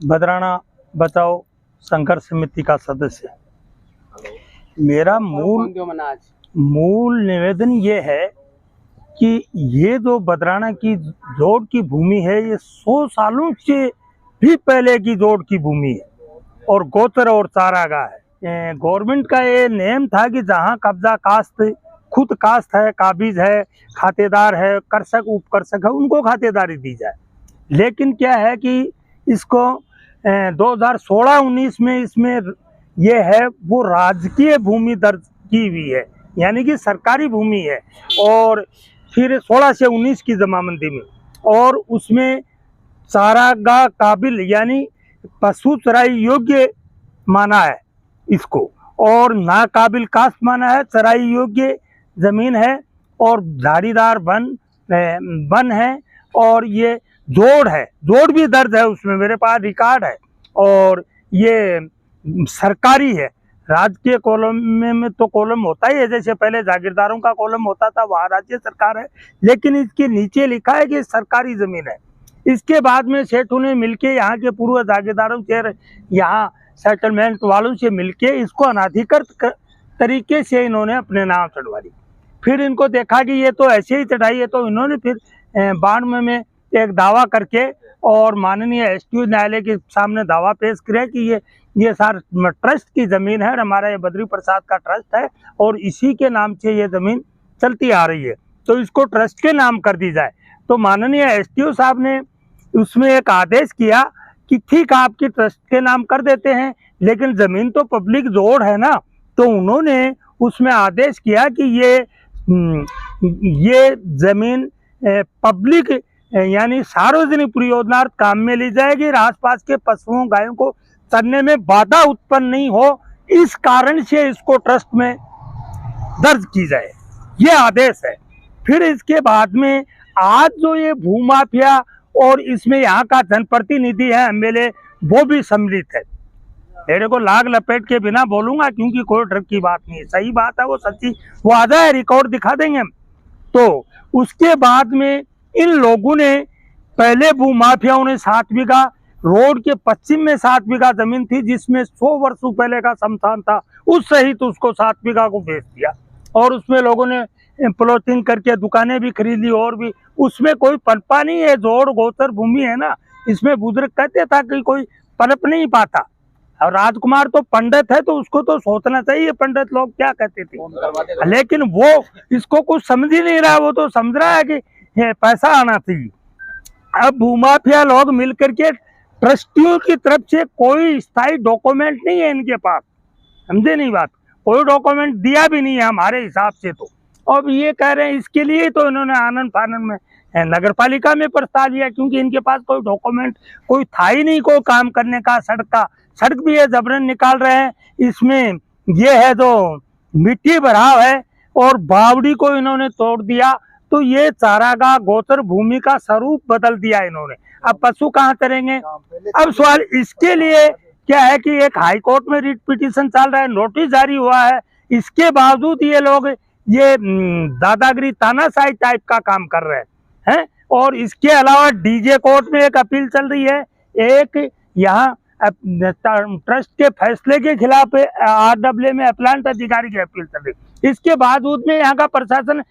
बदराना बचाओ संघर्ष समिति का सदस्य। मेरा मूल निवेदन ये है कि ये जो बदराना की जोड़ की भूमि है, ये 100 सालों से भी पहले की जोड़ की भूमि है और गोचर और चारागाह है। गवर्नमेंट का ये नेम था कि जहाँ कब्जा कास्त, खुद कास्त है, काबिज है, खातेदार है, कर्षक उपकर्षक है, उनको खातेदारी दी जाए। लेकिन क्या है कि इसको 2016-19 में इसमें ये है वो राजकीय भूमि दर्ज की हुई है, यानी कि सरकारी भूमि है। और फिर 16 से 19 की जमाबंदी में, और उसमें चारागाह काबिल यानी पशु चराई योग्य माना है इसको, और नाकाबिल कास्त माना है। चराई योग्य जमीन है और झाड़ीदार वन है, और ये जोड़ है, जोड़ भी दर्ज है उसमें, मेरे पास रिकॉर्ड है। और ये सरकारी है। राज्य कॉलम में तो कॉलम होता ही है, जैसे पहले जागीरदारों का कॉलम होता था, वहाँ राज्य सरकार है, लेकिन इसके नीचे लिखा है कि सरकारी जमीन है। इसके बाद में सेठों ने मिलके, यहाँ के पूर्व जागीरदारों से, यहाँ सेटलमेंट वालों से मिलके इसको अनाधिकृत तरीके से इन्होंने अपने नाम चढ़वा दी। फिर इनको देखा कि ये तो ऐसे ही चढ़ाई है, तो इन्होंने फिर 92 में एक दावा करके और माननीय एसटीओ न्यायालय के सामने दावा पेश किया कि ये सार ट्रस्ट की ज़मीन है, हमारा ये बद्री प्रसाद का ट्रस्ट है और इसी के नाम से ये ज़मीन चलती आ रही है, तो इसको ट्रस्ट के नाम कर दी जाए। तो माननीय एसटीओ साहब ने उसमें एक आदेश किया कि ठीक आपकी ट्रस्ट के नाम कर देते हैं, लेकिन ज़मीन तो पब्लिक जोड़ है ना। तो उन्होंने उसमें आदेश किया कि ये ज़मीन पब्लिक यानी सार्वजनिक प्रयोजनार्थ काम में ली जाएगी, आसपास के पशुओं गायों को चरने में बाधा उत्पन्न नहीं हो, इस कारण से इसको ट्रस्ट में दर्ज की जाए, ये आदेश है। फिर इसके बाद में आज जो ये भूमाफिया और इसमें यहाँ का जनप्रतिनिधि है, एमएलए, वो भी सम्मिलित है। मेरे को लाग लपेट के बिना बोलूंगा क्योंकि कोई डर की बात नहीं है, सही बात है, वो सच्ची, वो आ जाए, रिकॉर्ड दिखा देंगे हम। तो उसके बाद में इन लोगों ने, पहले भूमाफियाओं ने 7 बीघा, रोड के पश्चिम में 7 बीघा जमीन थी जिसमें 100 वर्षों पहले का शमशान था, उस सहित उसको 7 बीघा को बेच दिया और उसमें लोगों ने प्लॉटिंग करके दुकानें भी खरीद ली, और भी उसमें कोई पनपा नहीं है। जोड़ गोचर भूमि है ना, इसमें बुजुर्ग कहते था कि कोई पनप नहीं पाता। और राजकुमार तो पंडित है, तो उसको तो सोचना चाहिए पंडित लोग क्या कहते थे, लेकिन वो इसको कुछ समझ ही नहीं रहा। वो तो समझ रहा है कि पैसा आना चाहिए। अब भूमाफिया लोग मिलकर के ट्रस्टियों की तरफ से कोई स्थायी डॉक्यूमेंट नहीं है इनके पास, समझे नहीं बात, कोई डॉक्यूमेंट दिया भी नहीं है हमारे हिसाब से। तो अब ये कह रहे हैं, इसके लिए तो इन्होंने आनंद फानंद में नगर पालिका में प्रस्ताव दिया, क्योंकि इनके पास कोई डॉक्यूमेंट कोई था ही नहीं, कोई काम करने का। सड़क भी है, जबरन निकाल रहे हैं। इसमें ये है जो मिट्टी भराव है और बावड़ी को इन्होंने तोड़ दिया, तो ये चारागाह गोचर भूमि का स्वरूप बदल दिया इन्होंने। अब पशु कहाँ चरेंगे? अब सवाल इसके लिए क्या है कि एक हाई कोर्ट में रिट पिटीशन चल रहा है, नोटिस जारी हुआ है, इसके बावजूद ये लोग ये दादागिरी तानाशाही टाइप का काम कर रहे हैं। और इसके अलावा डीजे कोर्ट में एक अपील चल रही है, एक यहाँ ट्रस्ट के फैसले के खिलाफ आरडब्ल्यू में अपलांट अधिकारी की अपील चल रही। इसके बावजूद में यहाँ का प्रशासन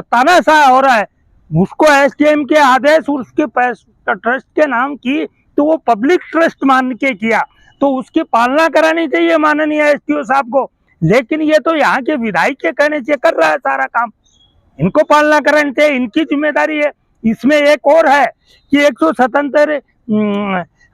तानाशाह हो रहा है। उसको एसडीएम के आदेश उसके ट्रस्ट के नाम की, तो वो पब्लिक ट्रस्ट मान के किया, तो उसकी पालना करानी चाहिए माननीय एसडीओ साहब को। लेकिन ये तो यहाँ के विधायक के कहने से कर रहा है सारा काम, इनको पालना करानी चाहिए, इनकी जिम्मेदारी है। इसमें एक और है कि 177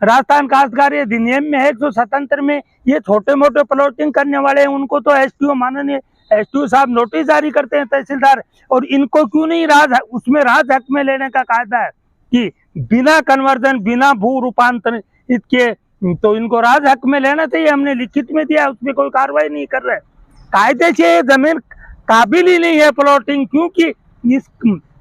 राजस्थान काश्तकारी अधिनियम में है, 177 में ये छोटे मोटे प्लॉटिंग करने वाले हैं, उनको तो एसडीओ माननीय एसडीओ साहब नोटिस जारी करते हैं, तहसीलदार। और इनको क्यों नहीं उसमें राज हक में लेने का कायदा है कि बिना कन्वर्जन, बिना भू रूपांतरण इसके, तो इनको राज हक में लेना चाहिए। हमने लिखित में दिया, उसमें कोई कार्रवाई नहीं कर रहे। कायदे से ये जमीन काबिल ही नहीं है प्लॉटिंग, क्योंकि इस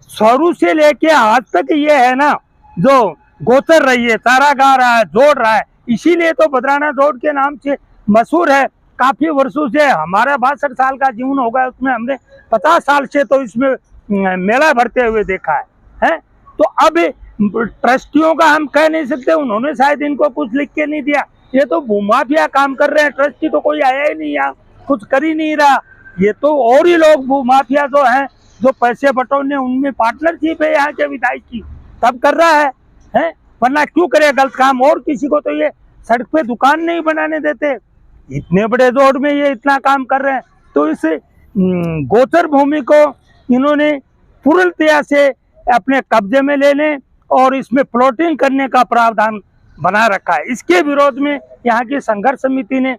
शुरू से लेके आज तक ये है ना जो गोचर रही है, चारा गा रहा है, जोड़ रहा है, इसीलिए तो बदराना जोड़ के नाम से मशहूर है। काफी वर्षों से, हमारा 62 साल का जीवन हो गया, उसमें हमने 50 साल से तो इसमें मेला भरते हुए देखा है। तो अब ट्रस्टियों का हम कह नहीं सकते, उन्होंने शायद इनको कुछ लिख के नहीं दिया। ये तो भूमाफिया काम कर रहे हैं, ट्रस्टी तो कोई आया ही नहीं, यहाँ कुछ कर ही नहीं रहा। ये तो और ही लोग भूमाफिया जो हैं, जो पैसे बटोरने, उनमें पार्टनरशिप है यहाँ के विधायक की, तब कर रहा है? वरना क्यों करे गलत काम? और किसी को तो ये सड़क पे दुकान नहीं बनाने देते, इतने बड़े रोड में ये इतना काम कर रहे हैं। तो इस गोचर भूमि को इन्होंने पूर्णतया से अपने कब्जे में लेने और इसमें प्लॉटिंग करने का प्रावधान बना रखा है। इसके विरोध में यहाँ की संघर्ष समिति ने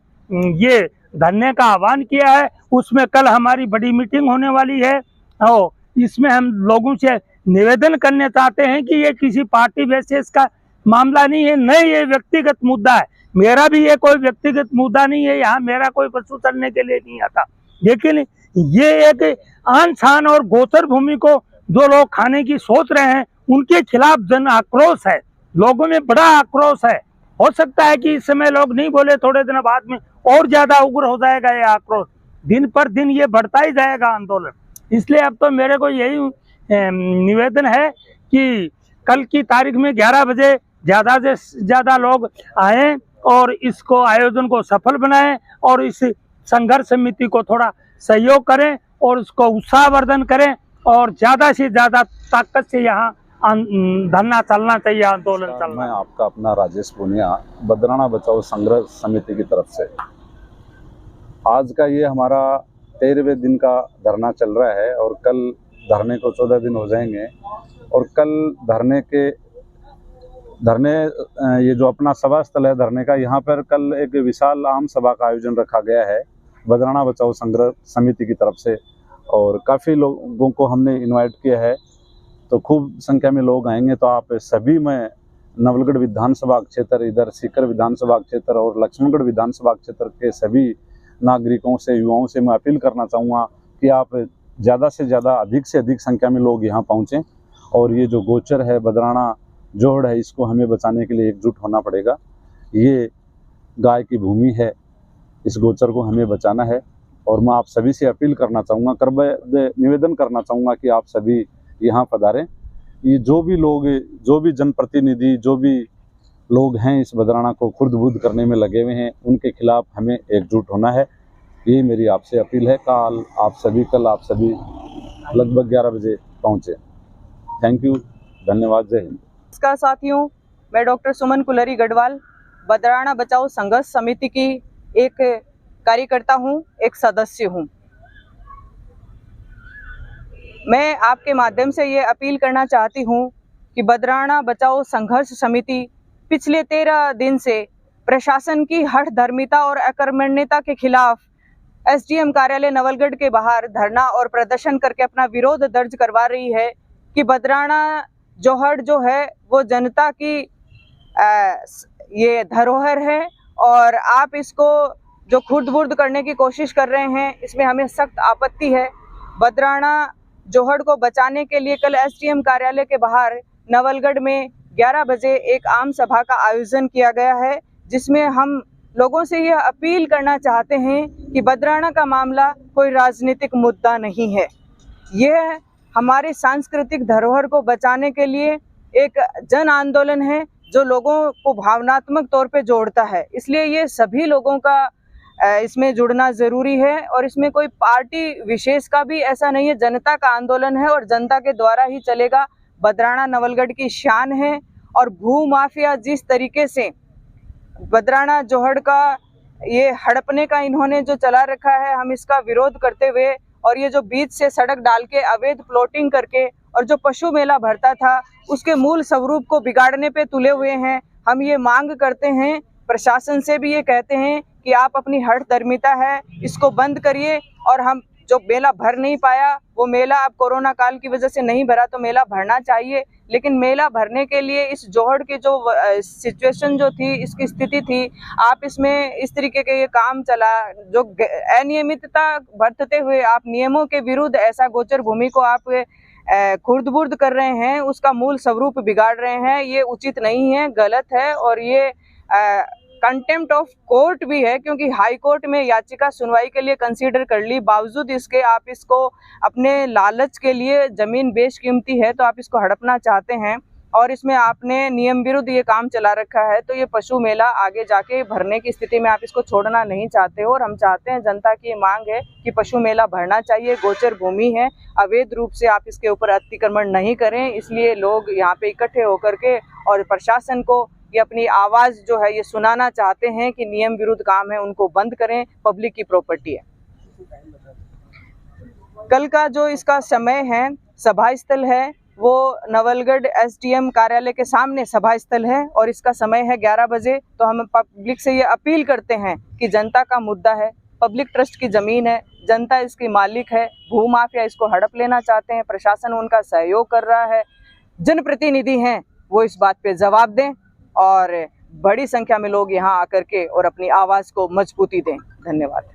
ये धरने का आह्वान किया है। उसमें कल हमारी बड़ी मीटिंग होने वाली है और इसमें हम लोगों से निवेदन करने चाहते हैं कि ये किसी पार्टी बेसिस का मामला नहीं है, न ये व्यक्तिगत मुद्दा है। मेरा भी ये कोई व्यक्तिगत मुद्दा नहीं है, यहाँ मेरा कोई पशु चलने के लिए नहीं आता, लेकिन ये एक आन शान और गोचर भूमि को जो लोग खाने की सोच रहे हैं, उनके खिलाफ जन आक्रोश है, लोगों में बड़ा आक्रोश है। हो सकता है कि इस समय लोग नहीं बोले, थोड़े दिन बाद में और ज्यादा उग्र हो जाएगा ये आक्रोश, दिन पर दिन ये बढ़ता ही जाएगा आंदोलन। इसलिए अब तो मेरे को यही निवेदन है कि कल की तारीख में 11 बजे ज्यादा से ज्यादा लोग आए और इसको आयोजन को सफल बनाएं और इस संघर्ष समिति को थोड़ा सहयोग करें और उसको उत्साहवर्धन करें और ज्यादा से ज्यादा ताकत से यहाँ धरना चलना चाहिए, आंदोलन चलना। मैं आपका अपना राजेश पुनिया, बदराना बचाओ संघर्ष समिति की तरफ से। आज का ये हमारा 13वें दिन का धरना चल रहा है और कल धरने को 14 दिन हो जाएंगे। और कल धरने ये जो अपना सभा स्थल है धरने का, यहाँ पर कल एक विशाल आम सभा का आयोजन रखा गया है बदराना बचाओ संघर्ष समिति की तरफ से। और काफ़ी लोगों को हमने इनवाइट किया है, तो खूब संख्या में लोग आएंगे। तो आप सभी, मैं नवलगढ़ विधानसभा क्षेत्र, इधर सीकर विधानसभा क्षेत्र और लक्ष्मणगढ़ विधानसभा क्षेत्र के सभी नागरिकों से, युवाओं से मैं अपील करना चाहूँगा कि आप ज़्यादा से ज़्यादा, अधिक से अधिक संख्या में लोग यहाँ पहुँचें। और ये जो गोचर है, बदराना जोहड़ है, इसको हमें बचाने के लिए एकजुट होना पड़ेगा। ये गाय की भूमि है, इस गोचर को हमें बचाना है। और मैं आप सभी से अपील करना चाहूँगा, निवेदन करना चाहूँगा कि आप सभी यहाँ पधारें। ये जो भी लोग, जो भी जनप्रतिनिधि, जो भी लोग हैं इस बदराना को खुर्द-बुर्द करने में लगे हुए हैं, उनके खिलाफ हमें एकजुट होना है। ये मेरी आपसे अपील है। कल आप सभी लगभग 11 बजे पहुँचे। थैंक यू, धन्यवाद, जय हिंद। नमस्कार साथियों, मैं डॉक्टर सुमन कुलरी गढ़वाल, बदराना बचाओ संघर्ष समिति की एक कार्यकर्ता हूँ, एक सदस्य हूँ। मैं आपके माध्यम से ये अपील करना चाहती हूँ कि बदराना बचाओ संघर्ष समिति पिछले 13 दिन से प्रशासन की हठधर्मिता और अकर्मण्यता के खिलाफ एसडीएम कार्यालय नवलगढ़ के बाहर धरना और प्रदर्शन करके अपना विरोध दर्ज करवा रही है कि बदराना जोहड़ जो है वो जनता की ये धरोहर है और आप इसको जो खुर्द-बुर्द करने की कोशिश कर रहे हैं, इसमें हमें सख्त आपत्ति है। बदराना जोहड़ को बचाने के लिए कल एसडीएम कार्यालय के बाहर नवलगढ़ में 11 बजे एक आम सभा का आयोजन किया गया है, जिसमें हम लोगों से यह अपील करना चाहते हैं कि बदराना का मामला कोई राजनीतिक मुद्दा नहीं है। यह हमारे सांस्कृतिक धरोहर को बचाने के लिए एक जन आंदोलन है जो लोगों को भावनात्मक तौर पे जोड़ता है। इसलिए ये सभी लोगों का इसमें जुड़ना ज़रूरी है और इसमें कोई पार्टी विशेष का भी ऐसा नहीं है। जनता का आंदोलन है और जनता के द्वारा ही चलेगा। बदराना नवलगढ़ की शान है और भू माफिया जिस तरीके से बदराना जोहड़ का ये हड़पने का इन्होंने जो चला रखा है, हम इसका विरोध करते हुए और ये जो बीच से सड़क डाल के अवैध प्लॉटिंग करके और जो पशु मेला भरता था उसके मूल स्वरूप को बिगाड़ने पे तुले हुए हैं। हम ये मांग करते हैं, प्रशासन से भी ये कहते हैं कि आप अपनी हठधर्मिता है इसको बंद करिए। और हम जो मेला भर नहीं पाया, वो मेला अब कोरोना काल की वजह से नहीं भरा, तो मेला भरना चाहिए। लेकिन मेला भरने के लिए इस जोहड़ की जो सिचुएशन जो थी, इसकी स्थिति थी, आप इसमें इस तरीके के ये काम चला जो अनियमितता बरतते हुए आप नियमों के विरुद्ध ऐसा गोचर भूमि को आप खुर्द-बुर्द कर रहे हैं, उसका मूल स्वरूप बिगाड़ रहे हैं। ये उचित नहीं है, गलत है और ये कंटेम्प्ट ऑफ कोर्ट भी है, क्योंकि हाई कोर्ट में याचिका सुनवाई के लिए कंसीडर कर ली, बावजूद इसके आप इसको अपने लालच के लिए, ज़मीन बेशकीमती है तो आप इसको हड़पना चाहते हैं। और इसमें आपने नियम विरुद्ध ये काम चला रखा है, तो ये पशु मेला आगे जाके भरने की स्थिति में आप इसको छोड़ना नहीं चाहते हो। और हम चाहते हैं, जनता की ये मांग है कि पशु मेला भरना चाहिए। गोचर भूमि है, अवैध रूप से आप इसके ऊपर अतिक्रमण नहीं करें, इसलिए लोग यहाँ पे इकट्ठे होकर के और प्रशासन को ये अपनी आवाज़ जो है ये सुनाना चाहते हैं कि नियम विरुद्ध काम है उनको बंद करें, पब्लिक की प्रॉपर्टी है। कल का जो इसका समय है, सभा स्थल है वो नवलगढ़ एसडीएम कार्यालय के सामने सभा स्थल है और इसका समय है 11 बजे। तो हम पब्लिक से ये अपील करते हैं कि जनता का मुद्दा है, पब्लिक ट्रस्ट की ज़मीन है, जनता इसकी मालिक है, भू माफिया इसको हड़प लेना चाहते हैं, प्रशासन उनका सहयोग कर रहा है, जनप्रतिनिधि हैं वो इस बात पे जवाब दें और बड़ी संख्या में लोग यहाँ आकर के और अपनी आवाज़ को मजबूती दें। धन्यवाद।